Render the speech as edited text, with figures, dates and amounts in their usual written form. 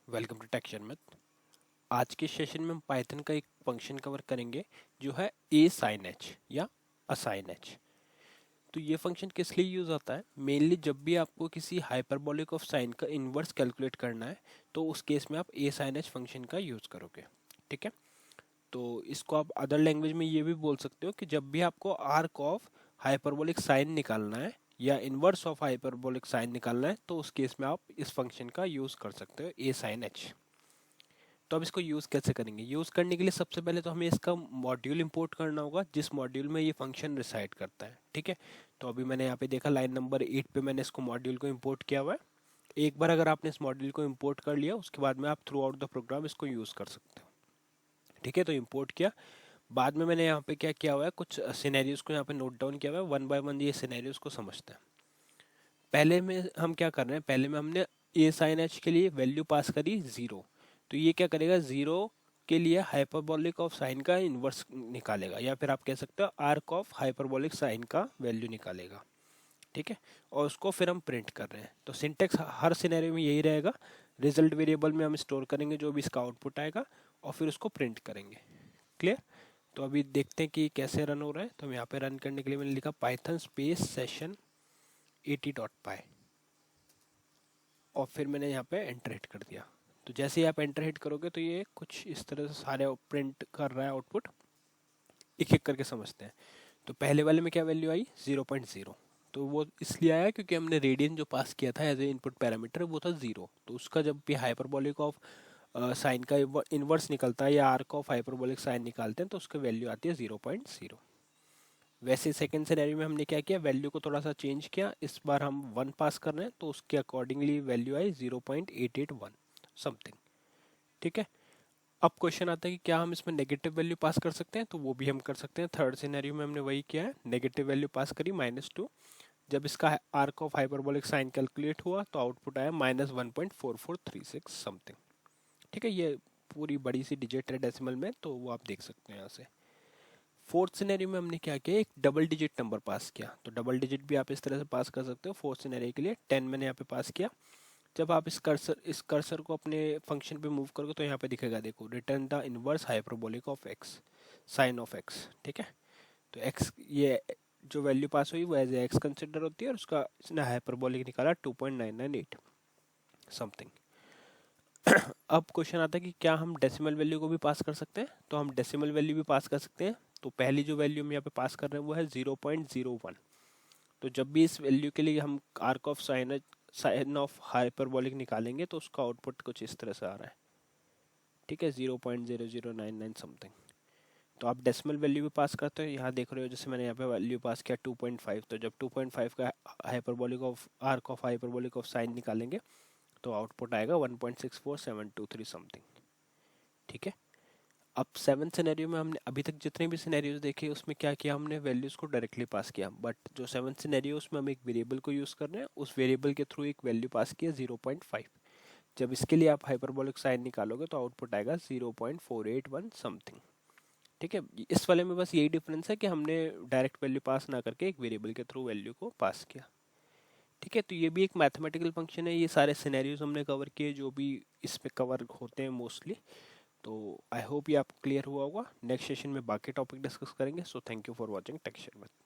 Welcome to texture math. आज के session में हम पाइथन का एक फंक्शन कवर करेंगे जो है ए साइन एच या असाइन एच। तो ये फंक्शन किस लिए यूज होता है? मेनली जब भी आपको किसी हाइपरबोलिक ऑफ साइन का इन्वर्स कैलकुलेट करना है तो उस केस में आप ए साइन एच फंक्शन का यूज करोगे। ठीक है, तो इसको आप अदर लैंग्वेज में ये भी बोल सकते हो कि जब भी आपको आर्क ऑफ हाइपरबोलिक साइन निकालना है या इन्वर्स ऑफ हाइपरबोलिक साइन निकालना है तो उस केस में आप इस फंक्शन का यूज कर सकते हो ए साइन एच। तो अब इसको यूज़ कैसे करेंगे? यूज़ करने के लिए सबसे पहले तो हमें इसका मॉड्यूल इंपोर्ट करना होगा जिस मॉड्यूल में ये फंक्शन रिसाइड करता है। ठीक है, तो अभी मैंने यहाँ पे देखा लाइन नंबर 8 पे मैंने इसको मॉड्यूल को इंपोर्ट किया हुआ है। एक बार अगर आपने इस मॉड्यूल को इंपोर्ट कर लिया उसके बाद में आप थ्रू आउट द प्रोग्राम इसको यूज़ कर सकते हो। ठीक है, तो इंपोर्ट किया, बाद में मैंने यहाँ पे क्या किया हुआ है, कुछ सिनेरियोज को यहाँ पे नोट डाउन किया हुआ है। वन बाय वन ये सिनेरियोज को समझते हैं। पहले में हम क्या कर रहे हैं, पहले में हमने ए साइन एच के लिए वैल्यू पास करी 0। तो ये क्या करेगा, 0 के लिए हाइपरबोलिक ऑफ साइन का इन्वर्स निकालेगा या फिर आप कह सकते हो आर्क ऑफ हाइपरबोलिक साइन का वैल्यू निकालेगा। ठीक है, और उसको फिर हम प्रिंट कर रहे हैं। तो सिंटेक्स हर सिनेरियो में यही रहेगा। रिजल्ट वेरिएबल में हम स्टोर करेंगे जो भी इसका आउटपुट आएगा और फिर उसको प्रिंट करेंगे। क्लियर? तो अभी देखते हैं कि कैसे रन हो रहा है। तो हम यहाँ पे रन करने के लिए मैंने लिखा पाइथन स्पेस सेशन 80.py और फिर मैंने यहाँ पे एंटर हिट कर दिया। तो जैसे ही आप एंटर हिट करोगे तो ये कुछ इस तरह से सारे प्रिंट कर रहा है आउटपुट। एक एक करके समझते हैं। तो पहले वाले में क्या वैल्यू आई, 0.0। तो वो इसलिए आया क्योंकि हमने रेडियन जो पास किया था एज ए इनपुट पैरामीटर वो था 0। तो उसका जब भी हाइपरबोलिक ऑफ साइन का इन्वर्स निकलता है या आर्क ऑफ हाइपरबोलिक साइन निकालते हैं तो उसका वैल्यू आती है 0.0। वैसे सेकंड सिनेरियो में हमने क्या किया, वैल्यू को थोड़ा सा चेंज किया। इस बार हम 1 पास कर रहे हैं तो उसके अकॉर्डिंगली वैल्यू आई 0.881 समथिंग। ठीक है, अब क्वेश्चन आता है कि क्या हम इसमें नेगेटिव वैल्यू पास कर सकते हैं? तो वो भी हम कर सकते हैं। थर्ड सिनेरियो में हमने वही किया है, नेगेटिव वैल्यू पास करी -2। जब इसका arc of hyperbolic sine calculate हुआ तो आउटपुट आया -1.4436 समथिंग। ठीक है, ये पूरी बड़ी सी डिजिट है डेसिमल में, तो वो आप देख सकते हैं यहाँ से। फोर्थ सिनेरियो में हमने क्या किया, एक डबल डिजिट नंबर पास किया। तो डबल डिजिट भी आप इस तरह से पास कर सकते हो। फोर्थ सिनेरियो के लिए 10 मैंने यहाँ पे पास किया। जब आप इस कर्सर को अपने फंक्शन पे मूव करोगे तो यहाँ पे दिखेगा, देखो, return the inverse hyperbolic of x, sine of x. ठीक है, तो एक्स ये जो वैल्यू पास हुई वो एज ए एक्स कंसिडर होती है और उसका इसने हाइपरबोलिक निकाला 2.998 समथिंग। अब क्वेश्चन आता है कि क्या हम डेसिमल वैल्यू को भी पास कर सकते हैं? तो हम डेसिमल वैल्यू भी पास कर सकते हैं। तो पहली जो वैल्यू हम यहाँ पे पास कर रहे हैं वो है 0.01। तो जब भी इस वैल्यू के लिए हम arc of sine of hyperbolic निकालेंगे तो उसका आउटपुट कुछ इस तरह से आ रहा है। ठीक है, 0.0099 समथिंग। तो आप डेसिमल वैल्यू भी पास करते हो। यहाँ देख रहे हो जैसे मैंने यहाँ पे वैल्यू पास किया 2.5। तो जब 2.5 का hyperbolic of arc of hyperbolic of sine निकालेंगे तो आउटपुट आएगा 1.64723 समथिंग। ठीक है, अब सेवन्थ सिनेरियो में हमने अभी तक जितने भी सिनेरियोज देखे उसमें क्या किया, हमने वैल्यूज को डायरेक्टली पास किया। बट जो सेवन्थ सिनेरियो उसमें हम एक वेरिएबल को यूज कर रहे हैं, उस वेरिएबल के थ्रू एक वैल्यू पास किया 0.5। जब इसके लिए आप हाइपरबोलिक साइन निकालोगे तो आउटपुट आएगा 0.481 समथिंग। ठीक है, इस वाले में बस यही डिफरेंस है कि हमने डायरेक्ट वैल्यू पास ना करके एक वेरिएबल के थ्रू वैल्यू को पास किया। ठीक है, तो ये भी एक मैथमेटिकल फंक्शन है। ये सारे सिनेरियोज हमने कवर किए जो भी इसमें कवर होते हैं मोस्टली। तो आई होप ये आपको क्लियर हुआ होगा। नेक्स्ट सेशन में बाकी टॉपिक डिस्कस करेंगे। So thank you for watching texture math.